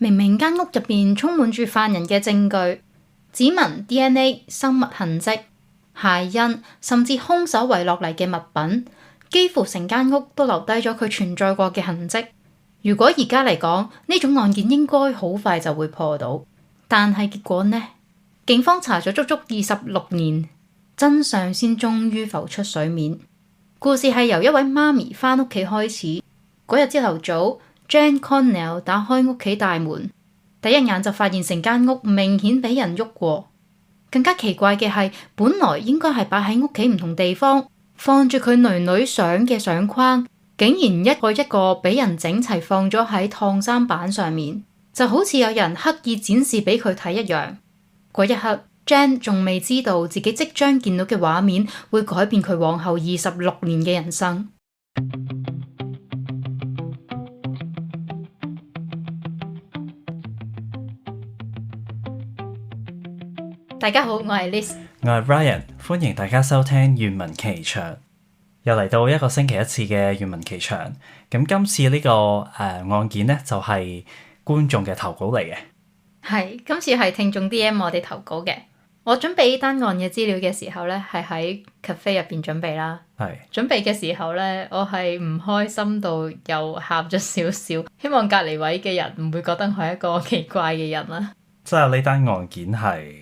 明明間屋入邊充滿住犯人嘅證據，指紋、DNA、生物痕跡、鞋印，甚至兇手遺落嚟嘅物品，幾乎成間屋都留低咗佢存在過嘅痕跡。如果而家嚟講，呢種案件應該好快就會破到，但係結果呢？警方查咗足足26年，真相先終於浮出水面。故事係由一位媽咪返屋企開始。嗰日朝頭早，Jan Connell 打開屋企大門，第一眼就發現成間屋明顯俾人喐過。更加奇怪嘅係，本來應該係擺喺屋企唔同地方，放住佢囡囡相嘅相框，竟然一個一個俾人整齊放咗喺燙衫板上面，就好似有人刻意展示俾佢睇一樣。嗰一刻 Jan 仲未知道自己即將見到嘅畫面會改變佢往後26年嘅人生。大家好，我係 Liz， 我係 Ryan， 歡迎大家收聽願聞其詳。又嚟到一個星期一次嘅願聞其詳。咁今次呢個案件呢，就係觀眾嘅投稿嚟嘅。係，今次係聽眾 DM 我哋投稿嘅。我準備呢單案嘅資料嘅時候呢，係喺 cafe 入邊準備啦。係準備嘅時候呢，我係唔開心到又喊咗少少，希望隔離位嘅人唔會覺得我係一個奇怪嘅人啦。即係呢單案件係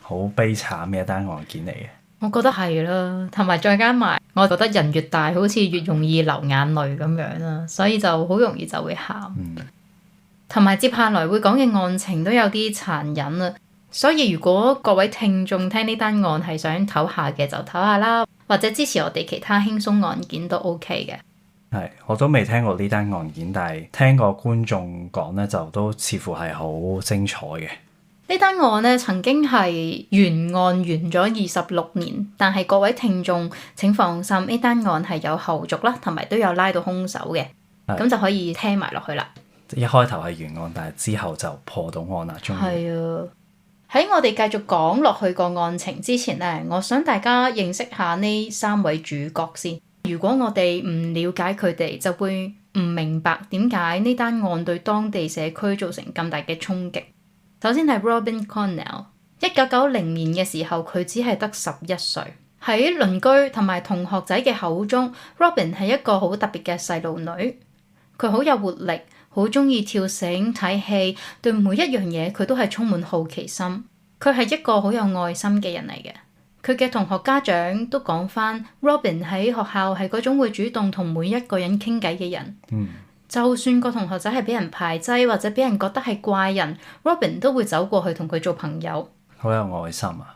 好悲慘嘅一單案件嚟嘅。我覺得係啦，同埋再加埋，我覺得人越大，好似越容易流眼淚咁樣啦，所以就好容易就會喊。同埋接下來會講嘅案情都有啲殘忍啦，所以如果各位聽眾聽呢單案係想唞下嘅就唞下啦，或者支持我哋其他輕鬆案件都 OK 嘅。係，我都未聽過呢單案件，但係聽過觀眾講呢，就都似乎係好精彩嘅。呢單案呢曾經係懸案完咗26年，但係各位聽眾請放心，呢單案係有後續啦，同埋都有拉到兇手嘅，咁就可以聽埋落去啦。一開頭係懸案，但係之後就破到案啦。終於係啊！喺我哋繼續講落去個案情之前呢，我想大家認識下呢3位主角先。如果我哋唔了解佢哋，就會唔明白點解呢單案對當地社區造成咁大嘅衝擊。首先係 Robin Connell， 1990年嘅時候佢只係得11歲。喺鄰居同埋同學仔嘅口中， Robin 係一個好特別嘅細路女。佢好有活力，好鍾意跳繩睇戲，對每一樣嘢佢都係充滿好奇心。佢係一個好有愛心嘅人嚟嘅。佢嘅同學家長都講返 Robin 喺學校係嗰種會主動同每一個人傾偈嘅人。就算個同學仔係俾人排擠或者俾人覺得係怪人， Robin 都會走過去同佢做朋友。好有愛心啊！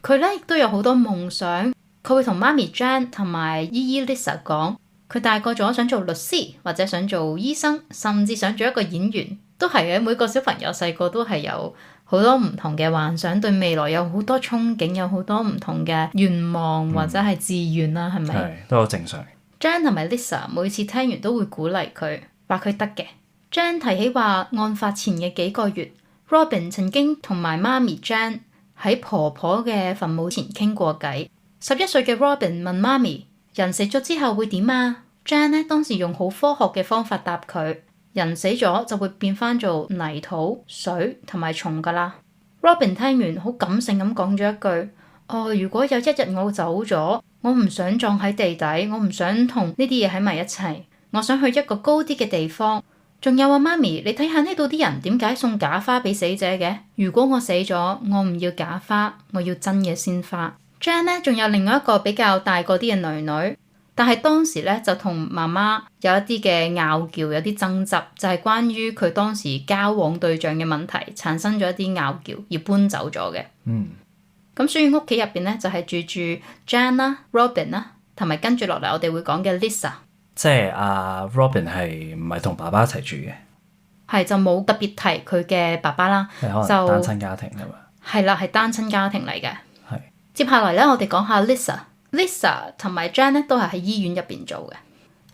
佢咧亦都有好多夢想。佢會同媽咪 Jan 同埋姨姨 Lisa 講，佢大個咗想做律師或者想做醫生，甚至想做一個演員。都係嘅，每個小朋友細個都係有好多唔同嘅幻想，對未來有好多憧憬，有好多唔同嘅願望或者係志願啦，係咪？係，都好正常。Jan 同埋 Lisa 每次聽完都會鼓勵佢，話佢得嘅。Jan 提起話，案發前嘅幾個月 ，Robin 曾經同埋媽咪 Jan 喺婆婆嘅墳墓前傾過偈。11歲嘅 Robin 問媽咪：人死咗之後會點啊？ Jan 呢當時用好科學嘅方法答佢：人死咗就會變翻做泥土、水同埋蟲噶啦。Robin 聽完好感性咁講咗一句：如果有一日我走咗，我唔想葬喺地底，我唔想同呢啲嘢喺埋一齊，我想去一個高啲嘅地方。仲有啊，媽咪，你睇下呢度啲人點解送假花俾死者嘅？如果我死咗，我唔要假花，我要真嘅鮮花。Jan 呢仲有另外一個比較大個啲嘅囡囡，但係當時咧就同媽媽有一啲嘅拗撬，有啲爭執，就係關於佢當時交往對象嘅問題，產生咗一啲拗撬，而搬走咗嘅。咁所以屋企入邊咧就係住住 Jan 啦、Robin 啦，同埋跟住落嚟我哋會講嘅 Lisa。即係Robin 係唔係同爸爸一齊住嘅？係，就冇特別提佢嘅爸爸啦，可能單親家庭㗎嘛。係啦，係單親家庭嚟嘅。係。接下來咧，我哋講下 Lisa 同埋 Jan 咧都係喺醫院入邊做嘅。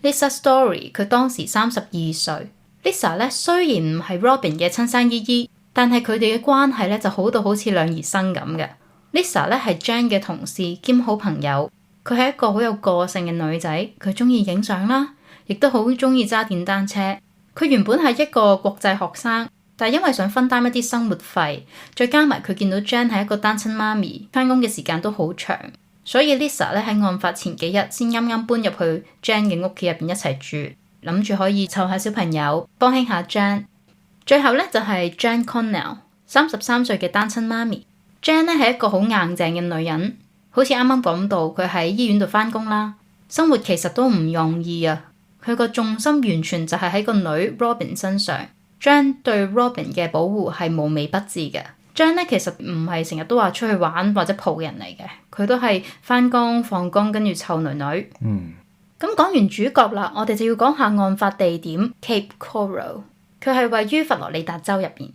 Lisa Story 佢當時32歲。Lisa 咧雖然唔係 Robin 嘅親生姨姨，但係佢哋嘅關係咧就好到好似兩兒生咁嘅。Lisa 咧係 Jan 嘅同事兼好朋友。佢係一個好有個性嘅女仔，佢中意影相啦，亦都好中意揸電單車。佢原本係一個國際學生，但係因為想分擔一啲生活費，再加埋佢見到 Jan 係一個單親媽咪，返工嘅時間都好長，所以 Lisa 咧喺案發前幾日先啱啱搬入去 Jan 嘅屋企入邊一齊住，諗住可以湊下小朋友，幫輕下 Jan。最後咧就係 Jan Connell， 33歲嘅單親媽咪。Jan 咧係一個好硬淨嘅女人，好似啱啱講到佢喺醫院度返工啦，生活其實都唔容易啊。佢個重心完全就係喺個女 Robin 身上。Jan 對 Robin 嘅保護係無微不至嘅。Jan 咧其實唔係成日都話出去玩或者蒲人嚟嘅，佢都係返工放工跟住湊女女。咁講完主角啦，我哋就要講下案發地點 Cape Coral。佢係位於佛羅里達州入邊。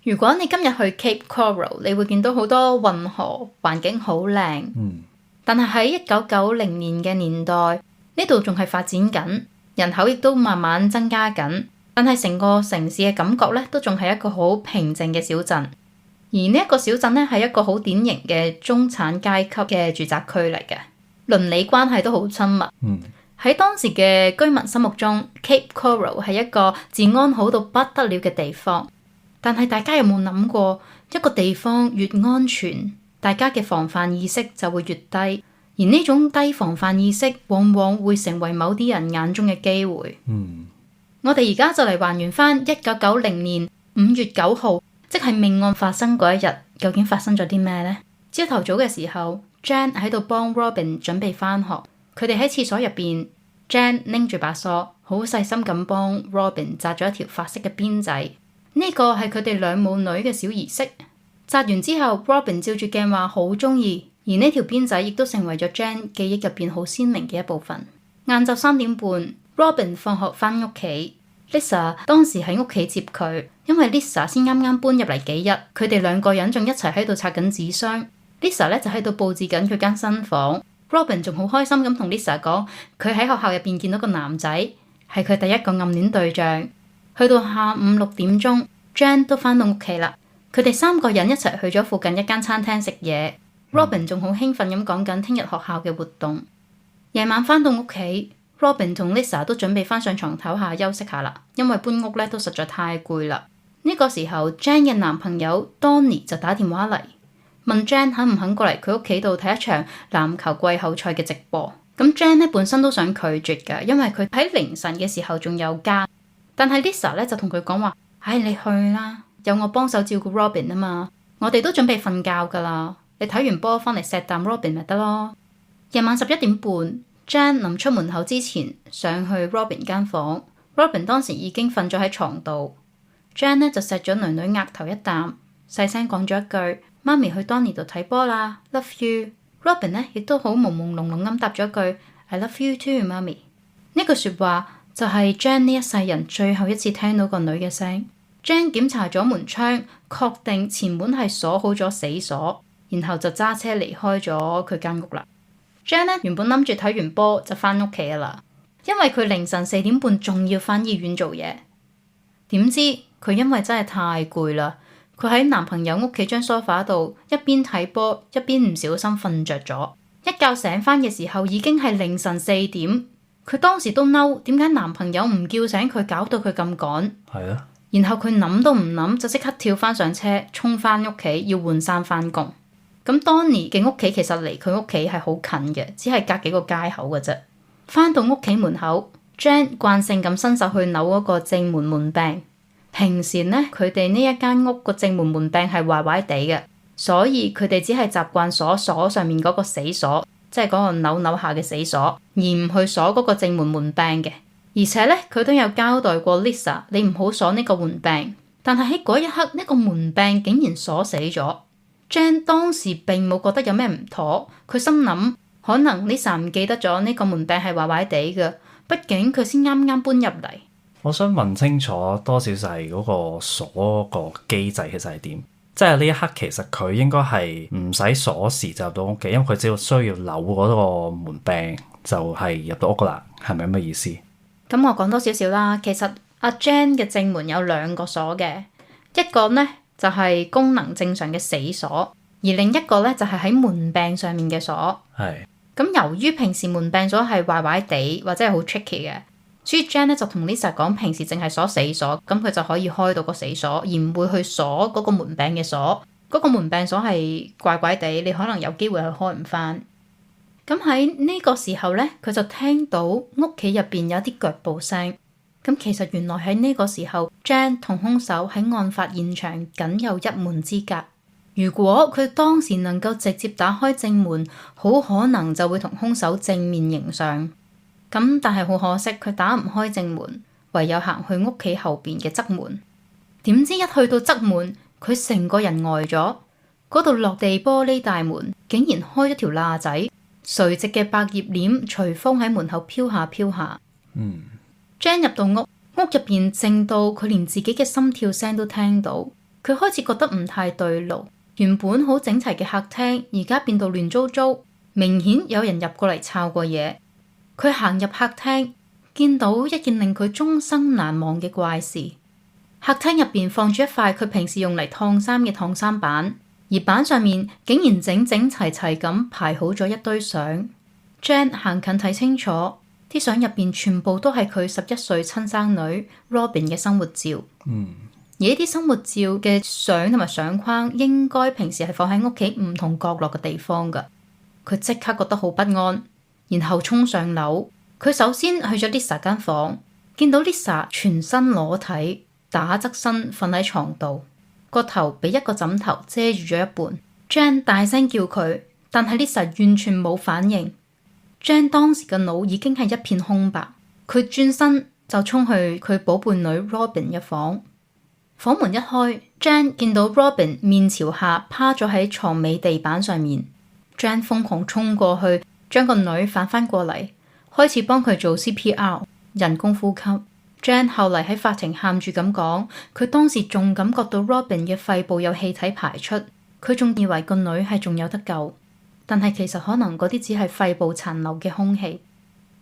如果你今日去 Cape Coral， 你會見到好多運河，環境好靚。但係喺1990年嘅年代，呢度仲係發展緊，人口亦都慢慢增加緊。但係成個城市嘅感覺咧，都仲係一個好平靜嘅小鎮。而呢一個小鎮咧，係一個好典型嘅中產階級嘅住宅區嚟嘅，鄰里關係都好親密。喺當時嘅居民心目中 ，Cape Coral 係一個治安好到不得了嘅地方。但係大家有冇諗過，一個地方越安全，大家嘅防範意識就會越低，而呢種低防範意識往往會成為某啲人眼中嘅機會。我哋而家就嚟還原翻1990年5月9號，即係命案發生嗰一日，究竟發生咗啲咩呢？朝頭早嘅時候 ，Jan 喺度幫 Robin 準備翻學，佢哋喺廁所入邊 ，Jan 拎住把梳，好細心咁幫 Robin 紮咗一條髮色嘅辮仔。呢個係佢哋兩母女嘅小儀式。紮完之後 ，Robin 照住鏡話好中意，而呢條辮仔亦都成為咗 Jan 記憶入邊好鮮明嘅一部分。晏晝3點半 ，Robin 放學翻屋企 ，Lisa 當時喺屋企接佢，因為 Lisa 先啱啱搬入嚟幾日，佢哋兩個人仲一齊喺度拆緊紙箱。Lisa 咧就喺度佈置緊佢間新房。Robin 仲好開心咁同 Lisa 講，佢喺學校入邊見到個男仔，係佢第一個暗戀對象。去到下午6點鐘 ，Jan 都返到屋企啦。佢哋3個人一齊去咗附近一間餐廳食嘢。Robin 仲好興奮咁講緊聽日學校嘅活動。夜晚返到屋企 ，Robin 同 Lisa 都準備返上床唞下休息下啦，因為搬屋咧都實在太攰啦。呢個時候 ，Jan 嘅男朋友 Donny 就打電話嚟，問 Jan 肯唔肯過嚟佢屋企度睇一場籃球季後賽嘅直播。咁 Jan 咧本身都想拒絕㗎，因為佢喺凌晨嘅時候仲有家。但係 Lisa 咧就同佢講話，你去啦，有我幫手照顧 Robin 啊嘛，我哋都準備瞓覺噶啦，你睇完波翻嚟錫啖 Robin 咪得咯。夜晚11點半 ，Jan 臨出門口之前上去 Robin 間房 ，Robin 當時已經瞓咗喺床度。Jan 咧就錫咗女女額頭一啖，細聲講咗一句：媽咪去 Donny 度睇波啦 ，Love you。Robin 咧亦都好朦朦朧朧咁答咗句 I love you too， 媽咪。呢句說話就係 Jan 呢一世人最後一次聽到個女嘅聲。Jan 檢查咗門窗，確定前門係鎖好咗死鎖，然後就揸車離開咗佢間屋啦。Jan 咧原本諗住睇完波就翻屋企噶啦，因為佢凌晨4點半仲要翻醫院做嘢。點知佢因為真係太攰啦，佢喺男朋友屋企張梳化度一邊睇波一邊唔小心瞓着咗。一覺醒翻嘅時候已經係凌晨4點。佢當時都嬲，點解男朋友唔叫醒佢，搞到佢咁趕？係啊。然後佢諗都唔諗，就即刻跳翻上車，衝翻屋企要換衫翻工。咁 Donny 嘅屋企其實離佢屋企係好近嘅，只係隔幾個街口嘅啫。翻到屋企門口 ，Jan 慣性咁伸手去扭嗰個正門門柄。平時呢，佢哋呢一間屋個正門門柄係壞壞地嘅，所以佢哋只係習慣鎖上面嗰個死鎖。即係嗰個扭下嘅死鎖，而唔去鎖嗰個正門門柄嘅。而且咧，佢都有交代過 Lisa， 你唔好鎖呢個門柄。但係喺嗰一刻，呢個門柄竟然鎖死咗。Jan 當時並冇覺得有咩唔妥，佢心諗可能 Lisa 唔記得咗呢個門柄係壞壞地嘅，畢竟佢先啱啱搬入嚟。我想問清楚多少就係嗰個鎖個機制其實係點？即係呢一刻，其實佢應該係唔使鎖匙就入到屋企，因為佢只要需要扭嗰個門柄就係入到屋噶啦，係咪咁嘅意思？咁我講多少少啦。其實阿 Jan 嘅正門有2個鎖嘅，一個呢就係功能正常嘅死鎖，而另一個呢就係喺門柄上面嘅鎖。係。咁由於平時門柄鎖係壞壞地或者係好 tricky 嘅，所以 Jan 咧就同 Lisa 講，平時淨係鎖死鎖，咁佢就可以開到個死鎖，而唔會去鎖嗰個門柄嘅鎖。嗰個門柄鎖係怪怪地，你可能有機會係開唔返。咁喺呢個時候咧，佢就聽到屋企入邊有啲腳步聲。咁其實原來喺呢個時候 Jan 同兇手喺案發現場僅有一門之隔。如果佢當時能夠直接打開正門，好可能就會同兇手正面迎上。咁但係好可惜，佢打唔開正門，唯有行去屋企後邊嘅側門。點知一去到側門，佢成個人呆咗。嗰度落地玻璃大門竟然開咗條罅仔，垂直嘅百葉簾隨風喺門口飄下飄下。Jan 入到屋入邊靜到佢連自己嘅心跳聲都聽到。佢開始覺得唔太對路。原本好整齊嘅客廳，而家變到亂糟糟，明顯有人入過嚟抄過嘢。佢行入客廳，見到一件令佢終生難忘嘅怪事。客廳入邊放住一塊佢平時用嚟燙衫嘅燙衫板，而板上面竟然整整齊齊咁排好咗一堆相。Jan 行近睇清楚，啲相入邊全部都係佢11歲親生女 Robin 嘅生活照。而呢啲生活照嘅相同埋相框，應該平時係放喺屋企唔同角落嘅地方㗎。佢即刻覺得好不安，然後衝上樓。佢首先去咗 Lisa 間房，見到 Lisa 全身裸體，打側身瞓喺床度，個頭俾一個枕頭遮住咗一半。Jan 大聲叫佢，但係 Lisa 完全冇反應。Jan 當時嘅腦已經係一片空白，佢轉身就衝去佢寶貝女 Robin 嘅房。房門一開 Jan 見到 Robin 面朝下趴咗喺床尾地板上面。Jan 瘋狂衝過去，將個女反翻過嚟，開始幫佢做 CPR 人工呼吸。Jan 後嚟喺法庭喊住咁講，佢當時仲感覺到 Robin 嘅肺部有氣體排出，佢仲以為個女係仲有得救，但係其實可能嗰啲只係肺部殘留嘅空氣。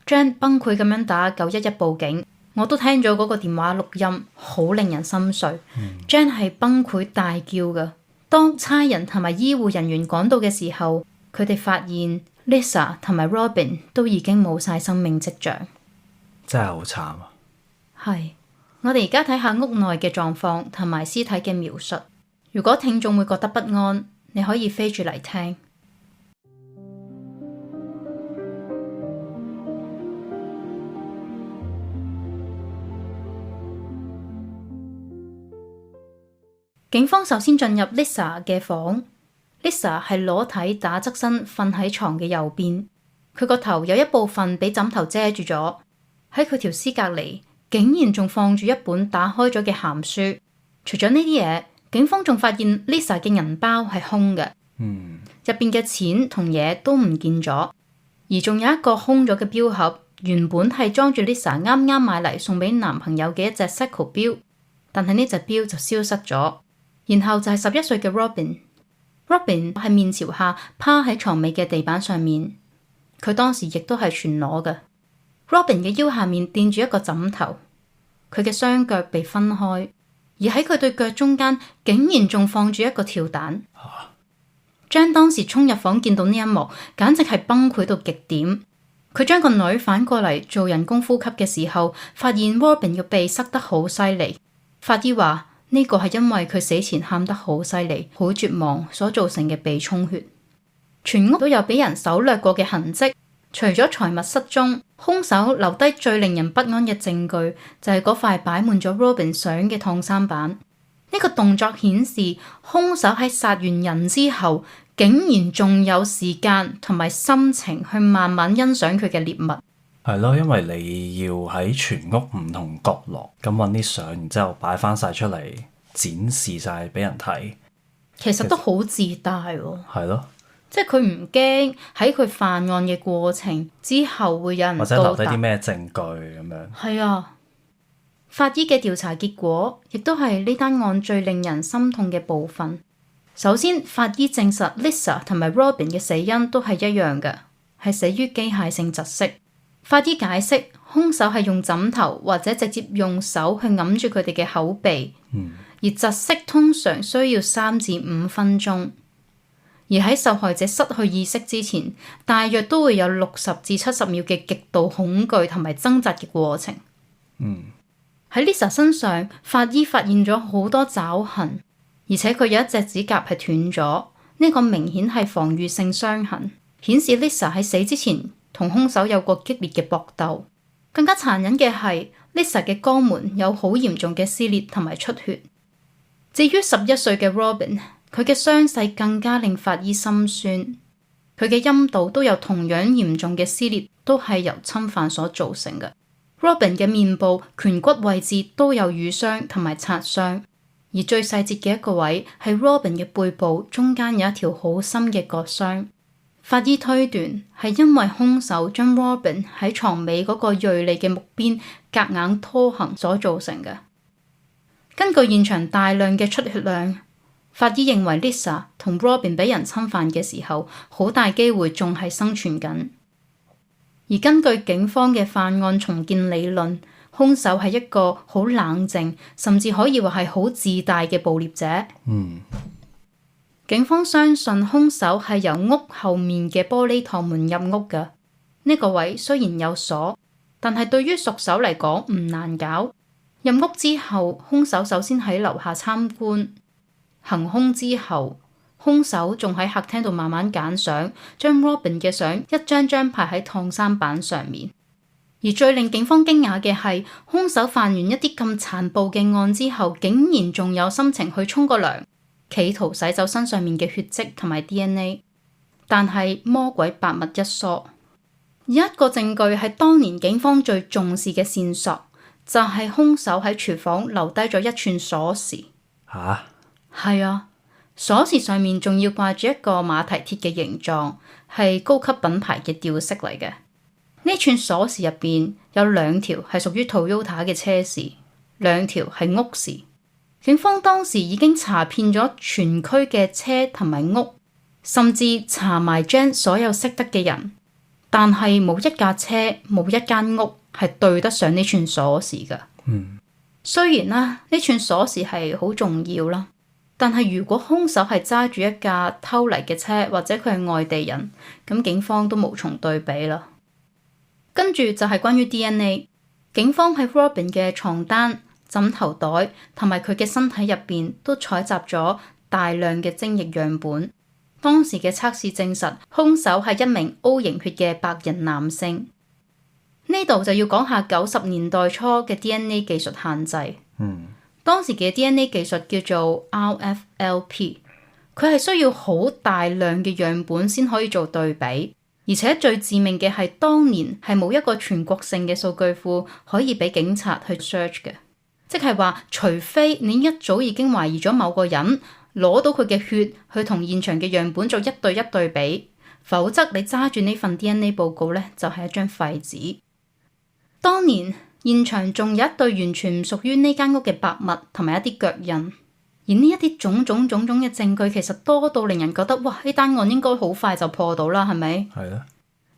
Jan 崩潰咁樣打911報警。我都聽咗嗰個電話錄音，好令人心碎。Jan 係崩潰大叫㗎。當差人同埋醫護人員趕到嘅時候，佢哋發現 Lisa 同埋 Robin 都已經冇晒生命跡象，真係好慘啊！係，我哋而家睇下屋內嘅狀況同埋屍體嘅描述。如果聽眾會覺得不安，你可以飛住嚟聽。警方首先進入 Lisa 嘅房。Lisa 係裸體打側身瞓喺床嘅右邊，佢個頭有一部分俾枕頭遮住咗。喺佢條屍隔離，竟然仲放住一本打開咗嘅鹹書。除咗呢啲嘢，警方仲發現 Lisa 嘅銀包係空嘅，入邊嘅錢同嘢都唔見咗，而仲有一個空咗嘅錶盒，原本係裝住 Lisa 啱啱買嚟送俾男朋友嘅一隻 Seiko 錶，但係呢隻錶就消失咗。然後就係11歲嘅 Robin 係面朝下趴喺床尾嘅地板上面，佢當時亦都係全裸嘅。Robin 嘅腰下面墊住一個枕頭，佢嘅雙腳被分開，而喺佢對腳中間竟然仲放住一個跳蛋。Jan 當時衝入房見到呢一幕，簡直係崩潰到極點。佢將個女反過嚟做人工呼吸嘅時候，發現 Robin 嘅鼻塞得好犀利。法醫話呢個係因為佢死前喊得好犀利、好絕望所造成嘅鼻充血。全屋都有俾人搜掠過嘅痕跡，除咗財物失蹤，兇手留低最令人不安嘅證據就係嗰塊擺滿咗 Robin 相嘅燙衫板。呢個動作顯示兇手喺殺完人之後，竟然仲有時間同埋心情去慢慢欣賞佢嘅獵物。係咯，因為你要喺全屋唔同角落咁搵啲相，然之後擺翻晒出嚟展示晒俾人睇，其實都好自大喎。係咯，即係佢唔驚喺佢犯案嘅過程之後會有人或者留低啲咩證據咁樣。係啊，法醫嘅調查結果亦都係呢單案最令人心痛嘅部分。首先，法醫證實 Lisa 同埋 Robin 嘅死因都係一樣嘅，係死於機械性窒息。法醫解釋，兇手係用枕頭或者直接用手去揞住佢哋嘅口鼻，而窒息通常需要3至5分鐘，而喺受害者失去意識之前，大約都會有60至70秒嘅極度恐懼同埋掙扎嘅過程。喺 Lisa 身上，法醫發現咗好多爪痕，而且佢有一隻指甲係斷咗，呢個明顯係防禦性傷痕，顯示 Lisa 喺死之前同兇手有過激烈嘅搏鬥。更加殘忍嘅係 Lisa 嘅肛門有好嚴重嘅撕裂同埋出血。至於11歲嘅 Robin， 佢嘅傷勢更加令法醫心酸，佢嘅陰道都有同樣嚴重嘅撕裂，都係由侵犯所造成嘅。Robin 嘅面部、顴骨位置都有瘀傷同埋擦傷，而最細節嘅一個位係 Robin 嘅背部中間有一條好深嘅割傷。法醫推斷係因為兇手將 Robin 喺床尾嗰個銳利嘅木邊夾硬拖行所造成嘅。根據現場大量嘅出血量，法醫認為 Lisa 同 Robin 俾人侵犯嘅時候，好大機會仲係生存緊。而根據警方嘅犯案重建理論，兇手係一個好冷靜，甚至可以話係好自大嘅捕獵者。警方相信兇手係由屋後面嘅玻璃趟門入屋嘅。呢個位雖然有鎖，但係對於熟手嚟講唔難搞。入屋之後，兇手首先喺樓下參觀，行兇之後，兇手仲喺客廳度慢慢揀相，將 Robin 嘅相一張張排喺燙衫板上面。而最令警方驚訝嘅係，兇手犯完一啲咁殘暴嘅案之後，竟然仲有心情去沖個涼，企圖洗走身上面嘅血跡同埋 DNA。但係魔鬼百密一疏，有一個證據係當年警方最重視嘅線索，就係兇手喺廚房留低咗一串鎖匙。吓？係啊，鎖匙上面仲要掛住一個馬蹄鐵嘅形狀，係高級品牌嘅吊飾嚟嘅。呢串鎖匙入邊有2條係屬於 Toyota 嘅車匙，2條係屋匙。警方當時已經查遍咗全區嘅車同埋屋，甚至查埋 Jane 所有識得嘅人，但係冇一架車，冇一間屋係對得上呢串鎖匙㗎。雖然啦，呢串鎖匙係好重要啦，但係如果兇手係揸住一架偷嚟嘅車，或者佢係外地人，咁警方都無從對比啦。跟住就係關於 DNA， 警方喺 Robin 嘅床單、枕頭袋同埋佢嘅身體入邊都採集咗大量嘅精液樣本。當時嘅測試證實，兇手係一名 O 型血嘅白人男性。呢度就要講下90年代初嘅 DNA 技術限制。當時嘅 DNA 技術叫做 RFLP， 佢係需要好大量嘅樣本先可以做對比，而且最致命嘅係當年係冇一個全國性嘅數據庫可以俾警察去 search 嘅，即係話除非你一早已經懷疑咗某個人，攞到佢嘅血去同現場嘅樣本做1對1對比，否則你揸住呢份 DNA 報告呢，就係一張廢紙。當年現場仲有一對完全唔屬於呢間屋嘅白襪同埋一啲腳印，而呢一啲種種嘅證據其實多到令人覺得哇，呢單案應該好快就破到啦，係咪？係啦。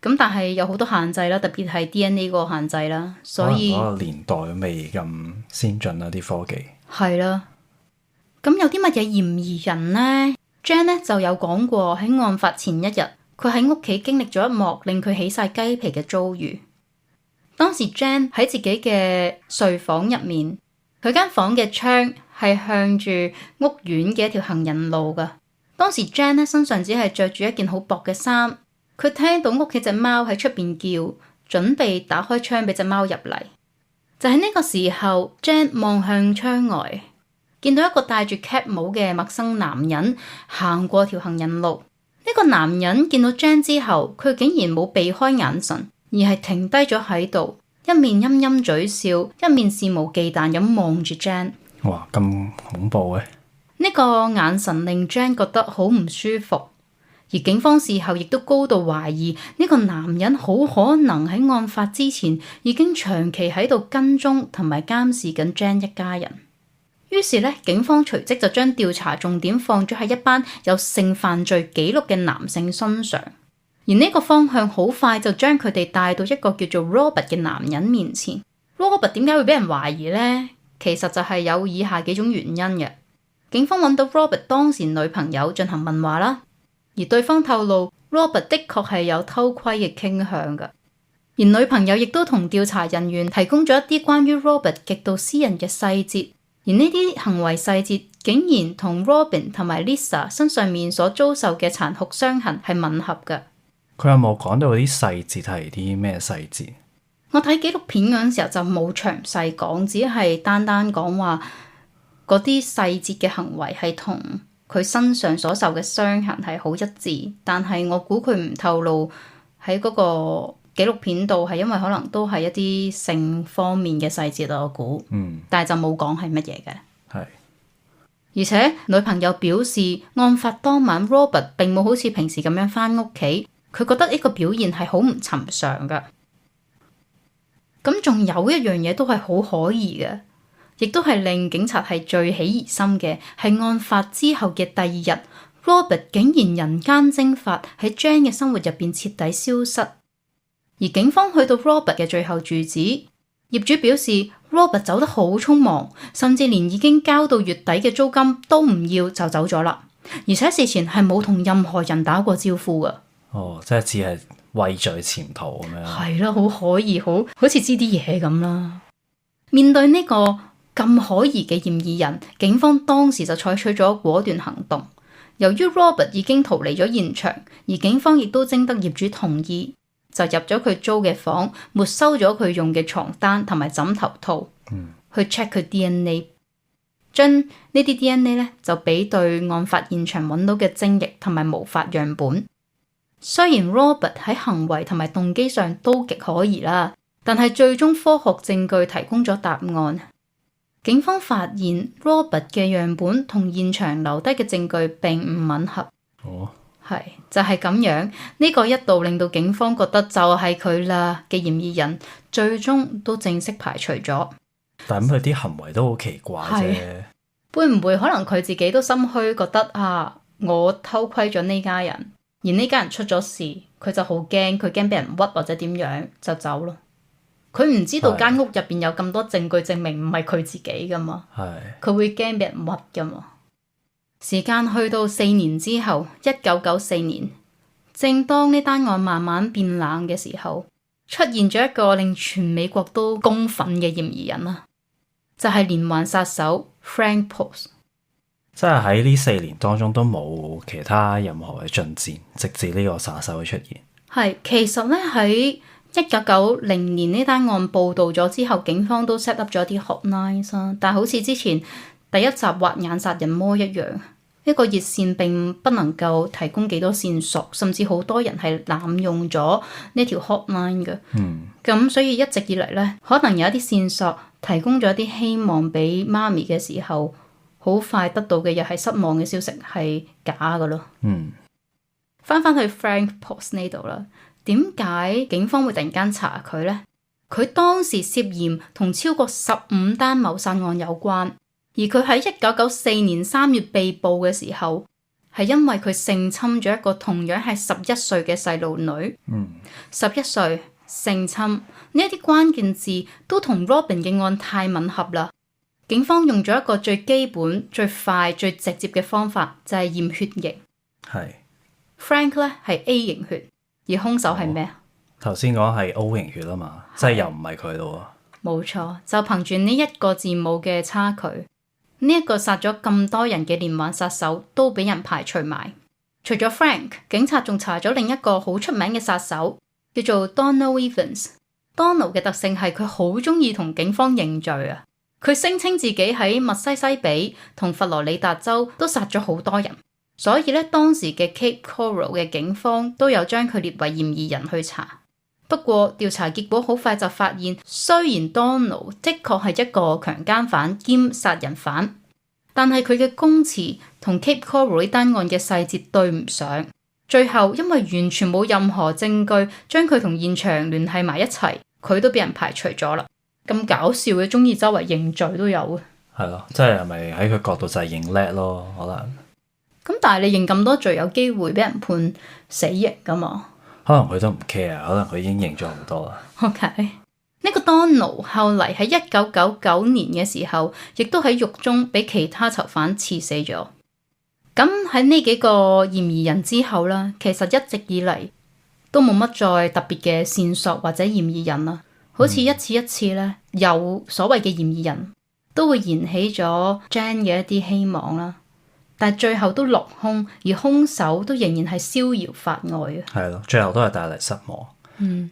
咁但係有好多限制啦，特別係 DNA 嗰個限制啦，所以嗰個年代未咁先進啦，啲科技。係啦。咁有啲乜嘢嫌疑人呢？ Jane 呢就有講過喺案發前一日，佢喺屋企經歷咗一幕令佢起晒雞皮嘅遭遇。當時 Jane 喺自己嘅睡房入面，佢間房嘅窗係向住屋苑嘅一條行人路㗎。當時 Jane 呢身上只係着住一件好薄嘅衫，佢聽到屋企隻貓喺出邊叫，準備打開窗俾隻貓入嚟。就喺呢個時候 Jane 望向窗外，見到一個戴住 cap 帽嘅陌生男人行過條行人路。呢個男人見到 Jane 之後，佢竟然冇避開眼神，而係停低咗喺度，一面陰陰嘴笑，一面肆無忌憚咁望住 Jane。哇，咁恐怖嘅！呢個眼神令 Jane 覺得好唔舒服，而警方事後亦都高度懷疑呢個男人好可能喺案發之前已經長期喺度跟蹤同埋監視緊 Jane 一家人。於是呢，警方隨即就將調查重點放咗喺一班有性犯罪記錄嘅男性身上。而呢個方向好快就將佢哋帶到一個叫做 Robert 嘅男人面前。Robert 點解會俾人懷疑呢？其實就係有以下幾種原因嘅。警方揾到 Robert 當時女朋友進行問話啦，而對方透露 Robert 的確係有偷窺嘅傾向㗎。而女朋友亦都同調查人員提供咗一啲關於 Robert 極度私人嘅細節，而呢啲行為細節竟然同 Robin 同埋 Lisa 身上面所遭受嘅殘酷傷痕係吻合嘅。佢有冇講到啲細節係啲咩細節？我睇紀錄片嗰陣時候就冇詳細講，只係單單講話嗰啲細節嘅行為係同佢身上所受嘅傷痕係好一致，但係我估佢唔透露喺嗰個紀錄片度係因為可能都係一啲性方面嘅細節，我估，但係就冇講係乜嘢嘅。係，而且女朋友表示案發當晚 Robert 並冇好似平時咁樣返屋企，佢覺得呢個表現係好唔尋常㗎。咁仲有一樣嘢都係好可疑嘅，亦都係令警察係最起疑心嘅，係案發之後嘅第二日 Robert 竟然人間蒸發，喺 Jane 嘅生活入邊徹底消失。而警方去到 Robert 嘅最後住址，業主表示 Robert 走得好匆忙，甚至連已經交到月底嘅租金都唔要就走咗啦，而且事前係冇同任何人打過招呼㗎。哦，即係只係畏罪潛逃咁樣。係啦，好可疑，好似知啲嘢咁啦。面對呢個咁可疑嘅嫌疑人，警方當時就採取咗果斷行動。由於 Robert 已經逃離咗現場，而警方亦都徵得業主同意，就入咗佢租嘅房，沒收咗佢用嘅床單同埋枕頭套，去 check 佢 DNA， 將呢啲 DNA 咧就比對案發現場揾到嘅精液同埋毛髮樣本。雖然 Robert 喺行為同埋動機上都極可疑啦，但係最終科學證據提供咗答案。警方發現 Robert 嘅樣本同現場留低嘅證據並唔吻合。係就係咁樣，呢個一度令到警方覺得就係佢啦嘅嫌疑人，最終都正式排除咗。但係咁佢啲行為都好奇怪啫。會唔會可能佢自己都心虛，覺得啊，我偷窺咗呢家人，而呢家人出咗事，佢就好驚，佢驚俾人屈或者點樣就走咯。佢唔知道間屋入邊有咁多證據證明唔係佢自己噶嘛，佢會驚俾人屈噶嘛。時間去到4年之後，1994年，正當呢單案慢慢變冷嘅時候，出現咗一個令全美國都公憤嘅嫌疑人啦，就係連環殺手 Frank Post。即係喺呢4年當中都冇其他任何嘅進展，直至呢個殺手嘅出現。係，其實咧喺1990年呢單案報道咗之後，警方都 set up 咗啲 hotlines 啦，但係好似之前第一集滑眼殺人魔一樣，一個熱線並不能夠提供幾多線索，甚至好多人係濫用咗呢條 hotline 嘅。咁所以一直以嚟咧，可能有一啲線索提供咗一啲希望俾媽咪嘅時候，好快得到嘅又係失望嘅消息，係假㗎咯。翻去 Frank Post 呢度啦，點解警方會突然間查佢呢？佢當時涉嫌同超過15單謀殺案有關，而佢喺1994年3月被捕嘅時候，係因為佢性侵咗一個同樣係11歲嘅細路女。11歲性侵呢一啲關鍵字都同 Robin 嘅案太吻合啦。警方用咗一個最基本、最快、最直接嘅方法，就係驗血型。Frank 咧係 A 型血，而兇手係咩啊？頭先講係 O 型血啊嘛，即係又唔係佢咯。冇錯，就憑住呢一個字母嘅差距，呢一個殺咗咁多人嘅連環殺手都俾人排除埋。除咗 Frank， 警察仲查咗另一個好出名嘅殺手，叫做 Donald Evans。Donald 嘅特性係佢好中意同警方認罪啊！佢聲稱自己喺密西西比同佛羅里達州都殺咗好多人，所以咧當時嘅 Cape Coral 嘅警方都有將佢列為嫌疑人去查。不過調查結果好快就發現，雖然 Donald 的確係一個強姦犯兼殺人犯，但係佢嘅供詞同 Cape Coral 呢單案嘅細節對唔上。最後因為完全冇任何證據將佢同現場聯繫埋一齊，佢都俾人排除咗啦。咁搞笑嘅，中意周圍認罪都有嘅。係咯，即係咪喺佢角度就係認叻咯？可能。咁但係你認咁多罪，有機會俾人判死刑噶嘛？可能佢都唔 care，可能佢已經認咗好多啦。OK， 呢個 Donald 後嚟喺1999年嘅時候，亦都喺獄中俾其他囚犯刺死咗。咁喺呢幾個嫌疑人之後啦，其實一直以嚟都冇乜再特別嘅線索或者嫌疑人啦。好似一次一次咧，有所謂嘅嫌疑人都會燃起咗 Jan 嘅一啲希望啦，但係最後都落空，而兇手都仍然係逍遙法外嘅。係咯，最後都係帶嚟失望。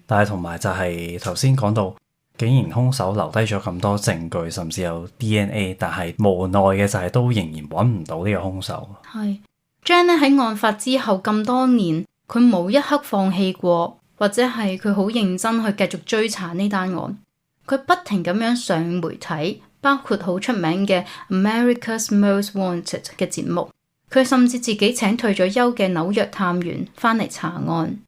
但係同埋就係頭先講到，竟然兇手留低咗咁多證據，甚至有 DNA， 但係無奈嘅就係都仍然揾唔到呢個兇手。係 Jan 咧喺案發之後咁多年，佢冇一刻放棄過，或者係佢好認真去繼續追查呢單案。佢不停咁樣上媒體，包括好出名嘅 America's Most Wanted 嘅節目。佢甚至自己請退咗休嘅紐約探員翻嚟查案。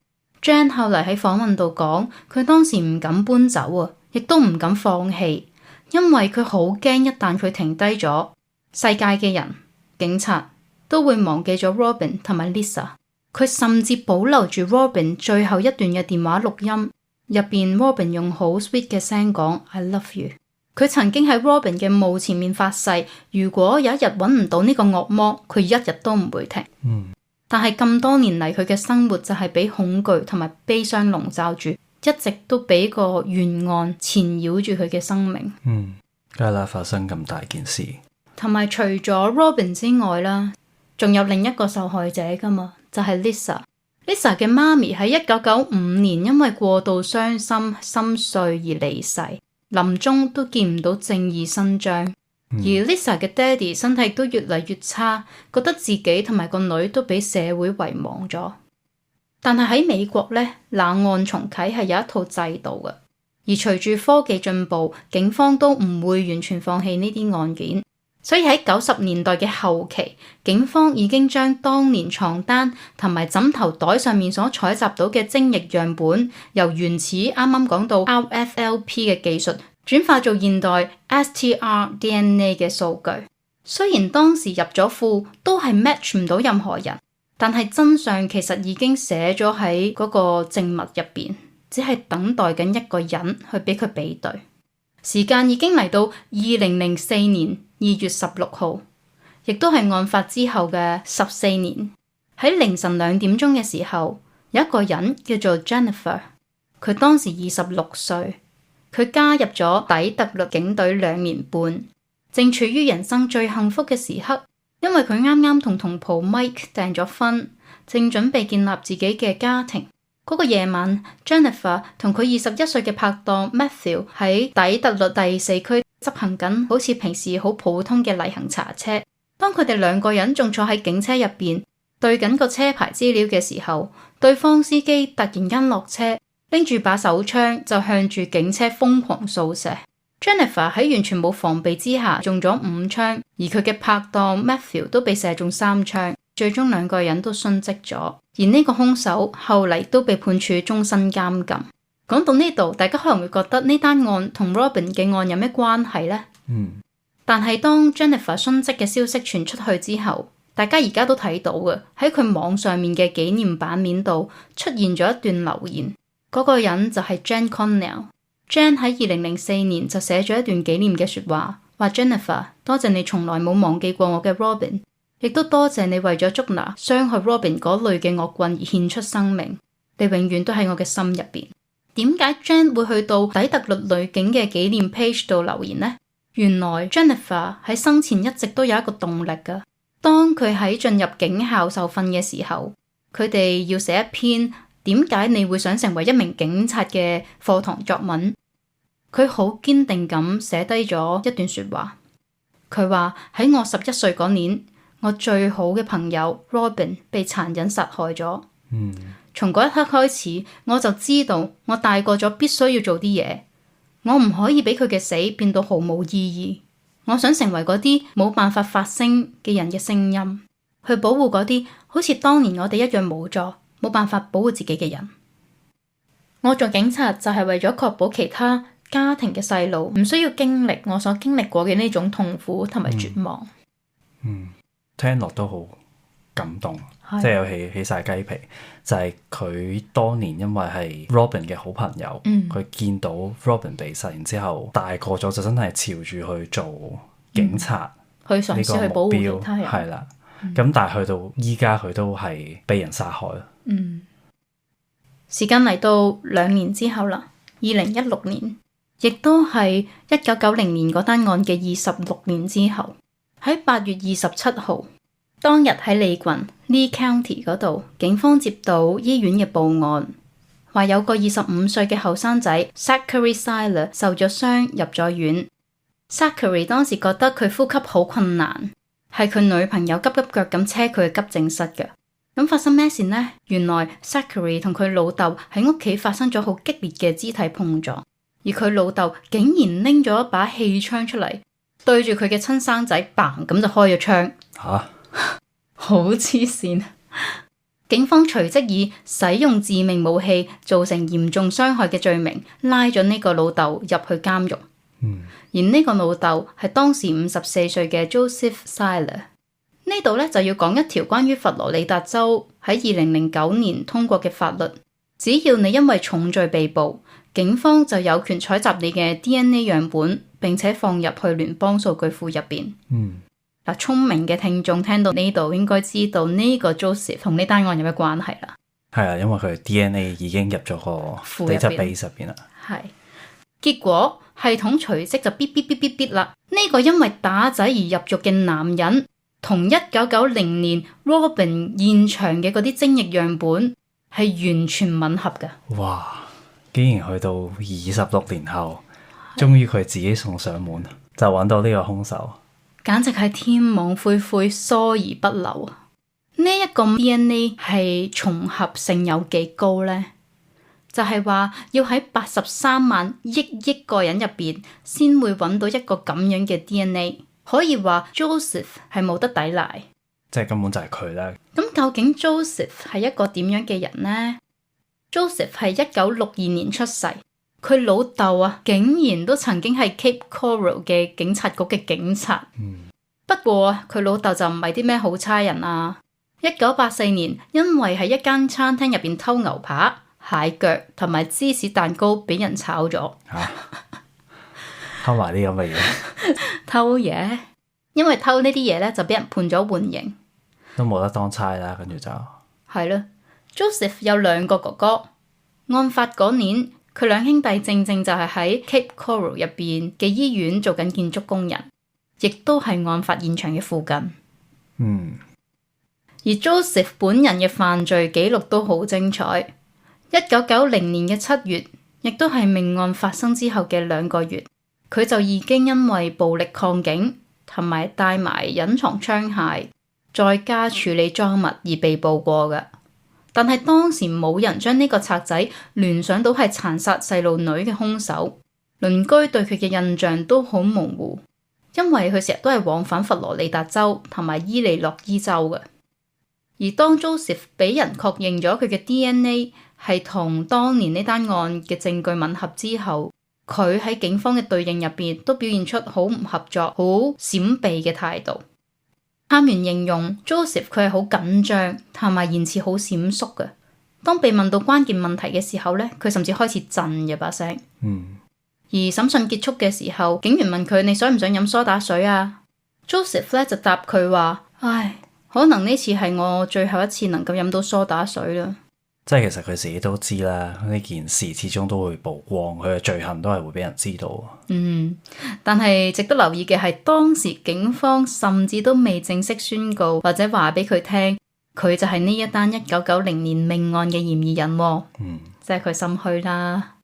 Jan 後嚟喺訪問度講，佢當時唔敢搬走啊，亦都唔敢放棄，因為佢好驚一旦佢停低咗，世界嘅人、警察都會忘記咗 Robin 同埋 Lisa。佢甚至保留住 Robin 最後一段嘅電話錄音，入邊 Robin 用好 sweet 嘅聲講 I love you。佢曾經喺 Robin 嘅墓前面發誓，如果有一日揾唔到呢個惡魔，佢一日都唔會停。但係咁多年嚟，佢嘅生活就係俾恐懼同埋悲傷籠罩住，一直都俾個懸案纏繞住佢嘅生命。梗係啦，發生咁大件事，同埋除咗 Robin 之外啦，仲有另一個受害者噶嘛，就係 Lisa。Lisa 嘅媽咪喺1995年因為過度傷心心碎而離世，臨終都見唔到正義伸張。而 Lisa 嘅爹哋身體都越嚟越差，覺得自己同埋個女都俾社會遺忘咗。但係喺美國呢，冷案重啟係有一套制度嘅，而隨住科技進步，警方都唔會完全放棄呢啲案件。所以喺90年代嘅後期，警方已經將當年床單同埋枕頭袋上面所採集到嘅精液樣本，由原始啱啱講到 RFLP 嘅技術，轉化做現代 STR-DNA 嘅數據。雖然當時入咗庫都係 match 唔到任何人，但係真相其實已經寫咗喺嗰個證物入邊，只係等待緊一個人去俾佢比對。時間已經嚟到2004年2月16號，亦都係案發之後嘅14年。喺凌晨2點鐘嘅時候，有一個人叫做 Jennifer， 佢當時26歲，佢加入咗底特律警隊2年半，正處於人生最幸福嘅時刻，因為佢啱啱同同袍 Mike 訂咗婚，正準備建立自己嘅家庭。嗰個夜晚 Jennifer 同佢21歲嘅拍檔 Matthew 喺底特律第4區執行緊好似平時好普通嘅例行查車。當佢哋2個人仲坐喺警車入邊對緊個車牌資料嘅時候，對方司機突然間落車，拎住把手槍就向住警車瘋狂掃射。Jennifer 喺完全冇防備之下中咗5槍，而佢嘅拍檔 Matthew 都被射中3槍，最終2個人都殉職咗。而呢個兇手後嚟都被判處終身監禁。講到呢度，大家可能會覺得呢單案同 Robin 嘅案有咩關係呢？但係當 Jennifer 殉職嘅消息傳出去之後，大家而家都睇到嘅，喺佢網上面嘅紀念版面度出現咗一段留言，嗰個人就係 Jan Connell。Jan 喺2004年就寫咗一段紀念嘅說話，話 Jennifer， 多謝你從來冇忘記過我嘅 Robin， 亦都多謝你為咗捉拿傷害 Robin 嗰類嘅惡棍而獻出生命，你永遠都喺我嘅心入邊。點解 Jan 會去到底特律女警嘅紀念 page 度留言呢？原來 Jennifer 喺生前一直都有一個動力㗎。當佢喺進入警校受訓嘅時候，佢哋要寫一篇點解你會想成為一名警察嘅課堂作文。佢好堅定咁寫低咗一段說話。佢話喺我11歲嗰年，我最好嘅朋友 Robin 被殘忍殺害咗。從嗰一刻開始，我就知道我大個咗必須要做啲嘢。我唔可以俾佢嘅死變到毫無意義。我想成為嗰啲冇辦法發聲嘅人嘅聲音，去保護嗰啲好似當年我哋一樣無助、冇辦法保護自己嘅人。我做警察就係為咗確保其他家庭嘅細路唔需要經歷我所經歷過嘅呢種痛苦同埋絕望。聽落都好感動，即係有起晒雞皮。就係佢當年因為係 Robin 嘅好朋友，佢見到 Robin 被殺，然之後大個咗就真係朝住去做警察，去嘗試去保護其他人。係啦，咁但係去到依家佢都係被人殺害。時間嚟到2年之後啦，2016年，亦都係1990年嗰單案嘅26年之後，喺8月27號，當日喺利郡 Lee County 嗰度，警方接到醫院嘅報案，話有個25歲嘅後生仔 Zachary Sieler 受咗傷入咗院。Zachary 當時覺得佢呼吸好困難，係佢女朋友急急腳咁車佢去急症室嘅。咁發生咩事呢？原來 Zachary 同佢老豆喺屋企發生咗好激烈嘅肢體碰撞，而佢老豆竟然拎咗一把氣槍出嚟，對住佢嘅親生仔嘭咁就開咗槍。吓，好黐線！警方隨即以使用致命武器造成嚴重傷害嘅罪名拉咗呢個老豆入去監獄。而呢個老豆係當時54歲嘅 Joseph Sieler。呢度咧就要講一條關於佛羅里達州喺2009年通過嘅法律，只要你因為重罪被捕，警方就有權採集你嘅 DNA 樣本，並且放入去聯邦數據庫入邊。嗱，聰明嘅聽眾聽到呢度應該知道呢個 Joseph 同呢單案有咩關係啦。係啊，因為佢 DNA 已經入咗個 database 入邊啦。係，結果系統隨即就嗶嗶嗶嗶嗶啦。呢個因為打仔而入獄嘅男人，同1990年 Robin 現場嘅嗰啲精液樣本係完全吻合嘅。哇！竟然去到26年後，終於佢自己送上門，就揾到呢個兇手，簡直係天網恢恢，疏而不漏啊！呢一個 DNA 係重合性有幾高呢？就係話要喺83萬億個人入邊，先會揾到一個咁樣嘅 DNA。可以話 Joseph 係冇得抵賴，即係根本就係佢啦。咁究竟 Joseph 係一個點樣嘅人呢？ Joseph 係1962年出世，佢老豆啊竟然都曾經係 Cape Coral 嘅警察局嘅警察。不過啊，佢老豆就唔係啲咩好差人啊。1984年，因為喺一間餐廳入邊偷牛扒、蟹腳同埋芝士蛋糕，俾人炒咗。偷埋啲咁嘅嘢，偷嘢，因為偷呢啲嘢咧就俾人判咗緩刑，都冇得當差啦。跟住就係咯。Joseph 有2個哥哥，案發嗰年佢2兄弟正正就係喺 Cape Coral 入邊嘅醫院做緊建築工人，亦都係案發現場嘅附近。而 Joseph 本人嘅犯罪記錄都好精彩。1990年嘅7月，亦都係命案發生之後嘅2個月。佢就已經因為暴力抗警同埋帶埋隱藏槍械，再加處理贓物而被捕過嘅。但係當時冇人將呢個賊仔聯想到係殘殺細路女嘅兇手，鄰居對佢嘅印象都好模糊，因為佢成日都係往返佛羅里達州同埋伊利諾伊州嘅。而當 Joseph 俾人確認咗佢嘅 DNA 係同當年呢單案嘅證據吻合之後，佢喺警方嘅對應入邊都表現出好唔合作、好閃避嘅態度。探員形容 Joseph 佢係好緊張，同埋言辭好閃縮嘅。當被問到關鍵問題嘅時候呢，佢甚至開始震嘅把聲。而審訊結束嘅時候，警員問佢：你想唔想飲蘇打水啊？ Joseph 咧就答佢話：唉，可能呢次係我最後一次能夠飲到蘇打水啦。即係其實佢自己都知啦，呢件事始終都會曝光，佢嘅罪行都係會俾人知道。但係值得留意嘅係，當時警方甚至都未正式宣告或者話俾佢聽，佢就係呢一單1990年命案嘅嫌疑人。即係佢心虛啦。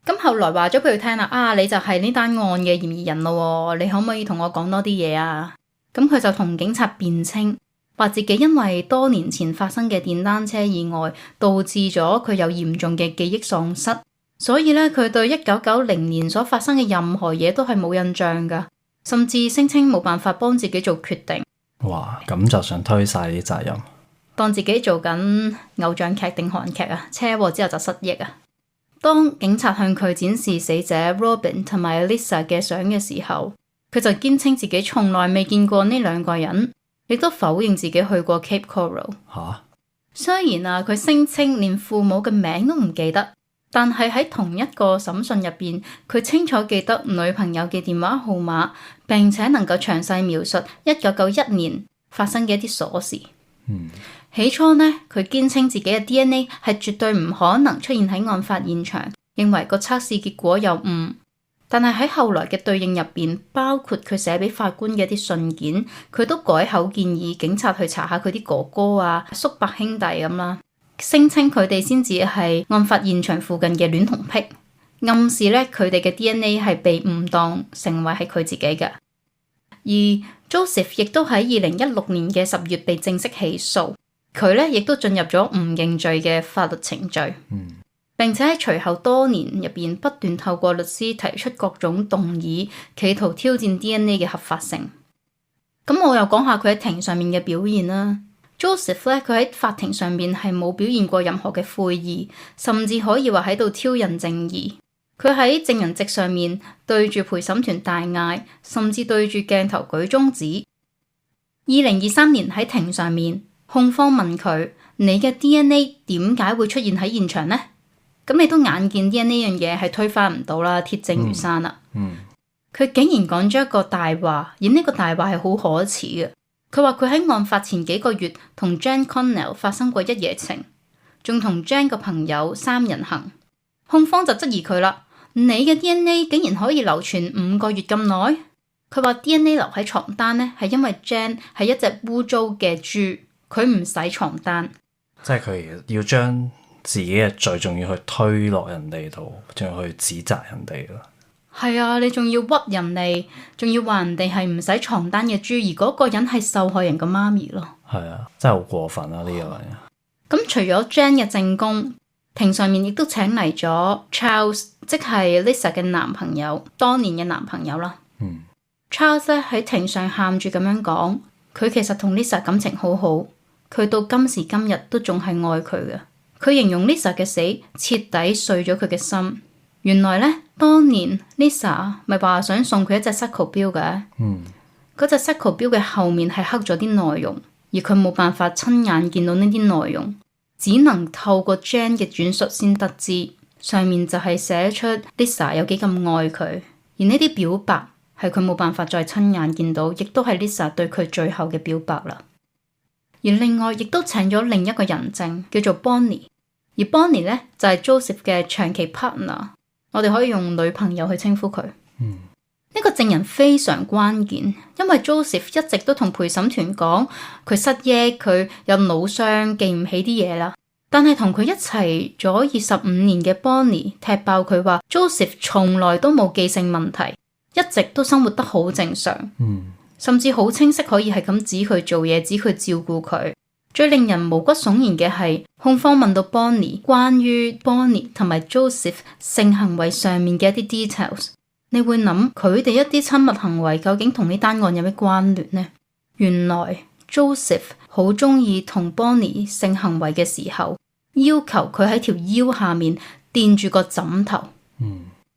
咁後來話咗俾佢聽啦，你就係呢單案嘅嫌疑人咯，你可唔可以同我講多啲嘢啊？咁佢就同警察辯稱，話自己因為多年前發生嘅電單車意外，導致咗佢有嚴重嘅記憶喪失，所以咧佢對1990年所發生嘅任何嘢都係冇印象噶，甚至聲稱冇辦法幫自己做決定。哇，咁就想推晒啲責任，當自己做緊偶像劇定韓劇啊，車禍之後就失憶啊。當警察向佢展示死者 Robin 同埋 Lisa 嘅相嘅時候，佢就堅稱自己從來未見過呢2個人，亦都否認自己去過 Cape Coral。雖然佢聲稱連父母嘅名都唔記得，但係喺同一個審訊入邊，佢清楚記得女朋友嘅電話號碼，並且能夠詳細描述1991年發生嘅一啲瑣事。起初呢，佢堅稱自己嘅 DNA 係絕對唔可能出現喺案發現場，認為個測試結果有誤。但係喺後來嘅對應入邊，包括佢寫俾法官嘅啲信件，佢都改口建議警察去查下佢啲哥哥啊、叔伯兄弟咁啦，聲稱佢哋先至係案發現場附近嘅戀童癖，暗示咧佢哋嘅 DNA 係被誤當成為係佢自己嘅。而 Joseph 亦都喺2016年嘅10月被正式起訴，佢咧亦都進入咗唔認罪嘅法律程序。並且喺隨後多年入邊不斷透過律師提出各種動議，企圖挑戰 DNA 嘅合法性。咁我又講下佢喺庭上面嘅表現啦。Joseph 咧，佢喺法庭上面係冇表現過任何嘅悔意，甚至可以話喺度挑釁正義。佢喺證人席上面對住陪審團大嗌，甚至對住鏡頭舉中指。2023年喺庭上面，控方問佢：你嘅 DNA 點解會出現喺現場呢？咁你都眼見 DNA 呢樣嘢係推翻唔到啦，鐵證如山啦。佢竟然講咗一個大話，而呢個大話係好可恥嘅。佢話佢喺案發前幾個月同 Jan Connell 發生過一夜情，仲同 Jan 個朋友3人行。控方就質疑佢啦，你嘅 DNA 竟然可以流傳5個月咁耐？佢話 DNA 留喺床單呢，係因為 Jan 係一隻污糟嘅豬，佢唔洗床單。即係佢要將自己嘅罪仲要去推落人哋度，仲要去指責人哋咯。係啊，你仲要屈人哋，仲要話人哋係唔使床單嘅豬，而嗰個人係受害人嘅媽咪咯。係啊，真係好過分啊呢樣嘢。咁除咗 Jan 嘅證供，庭上面亦都請嚟咗 Charles， 即係 Lisa 嘅男朋友，當年嘅男朋友啦。Charles 咧喺庭上喊住咁樣講，佢其實同 Lisa 感情好好，佢到今時今日都仲係愛佢嘅。佢形容 Lisa 嘅死徹底碎咗佢嘅心。原來咧，當年 Lisa 咪話想送佢一隻 Seiko 錶嘅，嗰隻 Seiko 錶嘅後面係刻咗啲內容，而佢冇辦法親眼見到呢啲內容，只能透過 Jan 嘅轉述先得知，上面就係寫出 Lisa 有幾咁愛佢，而呢啲表白係佢冇辦法再親眼見到，亦都係 Lisa 對佢最後嘅表白啦。而另外亦都請咗另一個人證叫做 Bonnie， 而 Bonnie 咧就係 Joseph 嘅長期 partner， 我哋可以用女朋友去稱呼佢。呢個證人非常關鍵，因為 Joseph 一直都同陪審團講佢失憶，佢有腦傷，記唔起啲嘢啦。但係同佢一齊咗25年嘅 Bonnie 踢爆佢話 Joseph 從來都冇記性問題，一直都生活得好正常。甚至好清晰可以係咁指佢做嘢，指佢照顧佢。最令人毛骨悚然嘅係，控方問到 Bonnie 關於 Bonnie 同埋 Joseph 性行為上面嘅一啲 details， 你會諗佢哋一啲親密行為究竟同呢單案有咩關聯呢？原來 Joseph 好中意同 Bonnie 性行為嘅時候，要求佢喺條腰下面墊住個枕頭。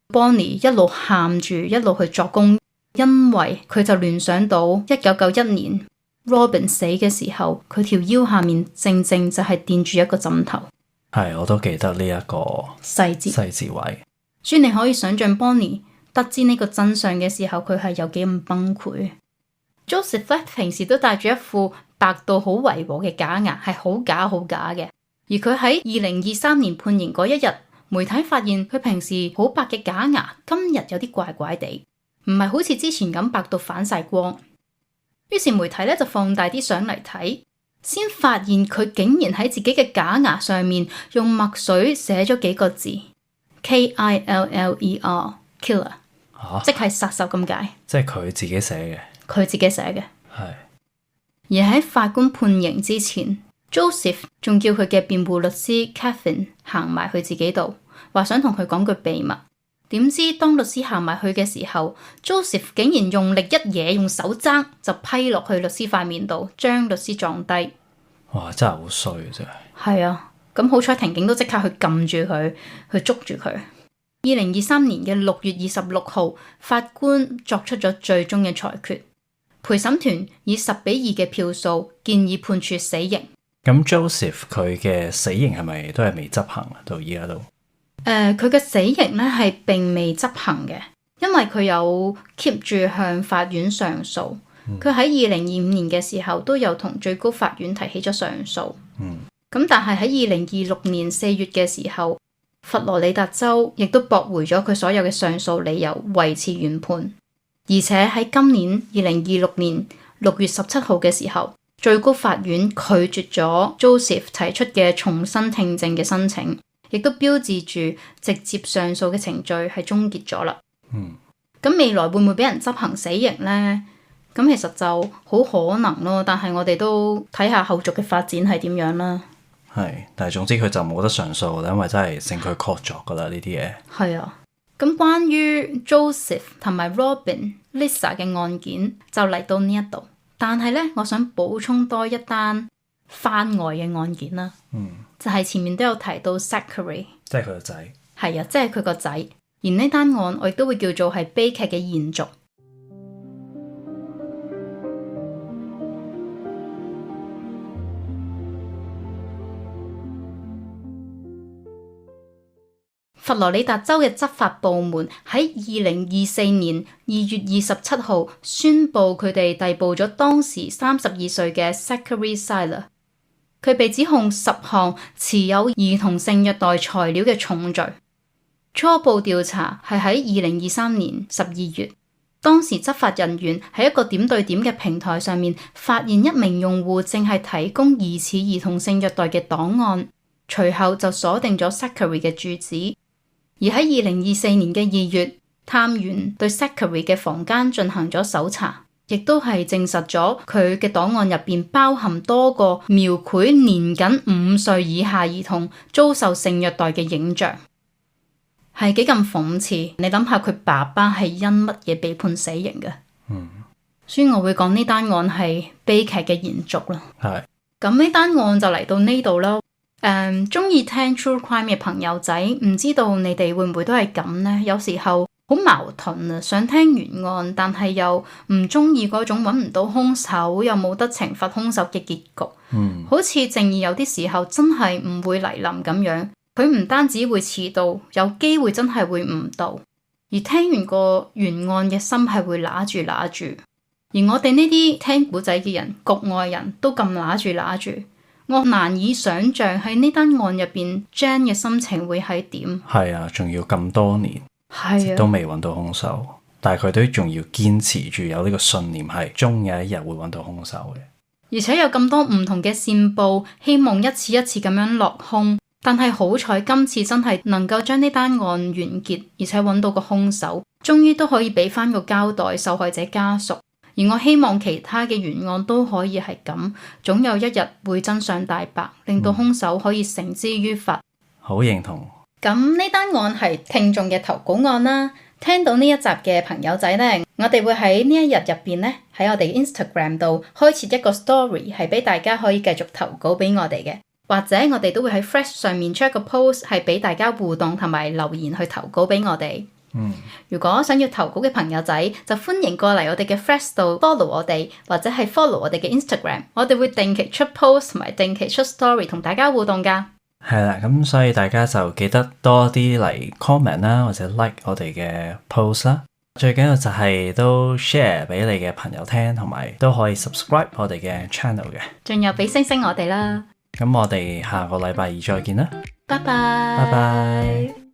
Bonnie 一路喊住，一路去作供。因為佢就聯想到1991年 Robin 死嘅時候，佢條腰下面正正就係墊住一個枕頭。係，我都記得呢一個細節位。所以你可以想象 Bonnie 得知呢個真相嘅時候，佢係有幾咁崩潰。Joseph 平時都戴住一副白到好違和嘅假牙，係好假好假嘅。而佢喺2023年判刑嗰一日，媒體發現佢平時好白嘅假牙今日有啲怪怪地。唔係好似之前咁白到反晒光，於是媒體咧就放大啲相嚟睇，先發現佢竟然喺自己嘅假牙上面用墨水寫咗幾個字 KILLER Killer，即係殺手咁解。即係佢自己寫嘅。佢自己寫嘅。係。而喺法官判刑之前 ，Joseph 仲叫佢嘅辯護律師 Kevin 行埋去自己度，話想同佢講句秘密。點知當律師行埋去嘅時候 ，Joseph 竟然用力一嘢，用手踭就批落去律師塊面度，將律師撞低。哇！真係好衰，真係。係啊，咁好彩庭警都即刻去撳住佢，去捉住佢。2023年嘅6月26號，法官作出咗最終嘅裁決，陪審團以10-2嘅票數建議判處死刑。咁 Joseph 佢嘅死刑係咪都係未執行啊？到而家都？佢嘅死刑咧係並未執行嘅，因為佢有 keep 住向法院上訴。佢喺2025年嘅時候都有同最高法院提起咗上訴，咁但係喺2026年4月嘅時候，佛羅里達州亦都駁回咗佢所有嘅上訴理由，維持原判。而且喺今年2026年6月17號嘅時候，最高法院拒絕咗 Joseph 提出嘅重新聽證嘅申請，亦都標誌住直接上訴嘅程序係終結咗啦。咁未來會唔會俾人執行死刑呢？咁其實就好可能咯，但係我哋都睇下後續嘅發展係點樣啦。係，但係總之佢就冇得上訴啦，因為真係證據確鑿噶啦呢啲嘢。係啊，咁關於 Joseph 同埋 Robin、Lisa 嘅案件就嚟到呢一度，但係呢，我想補充多一單番外嘅案件啦。就係前面都有提到 Zachary， 即係佢個仔。係啊，即係佢個仔。而呢單案我亦都會叫做係悲劇嘅延續。佛羅里達州嘅執法部門喺2024年2月27號宣布佢哋逮捕咗當時32歲嘅 Zachary Sieler， 佢被指控10項持有兒童性虐待材料嘅重罪。初步調查係喺2023年12月，當時執法人員喺一個點對點嘅平台上面發現一名用戶正係提供疑似兒童性虐待嘅檔案，隨後就鎖定咗 Zachary 嘅住址。而喺2024年嘅2月，探員對 Zachary 嘅房間進行咗搜查，亦都係證實咗佢嘅檔案入邊包含多個描繪年僅5歲以下兒童遭受性虐待嘅影像，係幾咁諷刺。你諗下佢爸爸係因乜嘢被判死刑嘅？所以我會講呢單案係悲劇嘅延續啦。係，咁呢單案就嚟到呢度啦。中意聽 True Crime 嘅朋友仔，唔知道你哋會唔會都係咁呢？有時候好矛盾啊，想聽原案，但係又唔中意嗰種揾唔到兇手又冇得懲罰兇手嘅結局。好似正義有啲時候真係唔會嚟臨咁樣，佢唔單止會遲到，有機會真係會誤導。而聽完個原案嘅心係會揦住，而我哋呢啲聽古仔嘅人，局外人都咁揦住。我難以想象喺呢單案入邊 Jan 嘅心情會係點。係啊，仲要咁多年，都未揾到兇手，但係佢都仲要堅持住有呢個信念，係終有一日會揾到兇手嘅。而且有咁多唔同嘅線報，希望一次一次咁樣落空，但係好彩今次真係能夠將呢單案完結，而且揾到個兇手，終於都可以俾翻個交代受害者家屬。而我希望其他嘅原案都可以係咁，總有一日會真相大白，令到兇手可以繩之於法。好認同。咁呢單案係聽眾嘅投稿案啦。聽到呢一集嘅朋友仔呢，我哋會喺呢一日入邊呢，喺我哋 Instagram 度開設一個 story， 係俾大家可以繼續投稿俾我哋嘅，或者我哋都會喺 Threads 上面出一個 post， 係俾大家互動同埋留言去投稿俾我哋。如果想要投稿嘅朋友仔，就歡迎過嚟我哋嘅 Threads 度 follow 我哋，或者係 follow 我哋嘅 Instagram， 我哋會定期出 post 同埋定期出 story 同大家互動噶。係啦，咁所以大家就記得多啲嚟 comment 啦，或者 like 我哋嘅 post 啦。最緊要就係都 share 俾你嘅朋友聽，同埋都可以 subscribe 我哋嘅 channel 嘅。仲有俾星星我哋啦。咁我哋下個禮拜二再見啦。拜拜。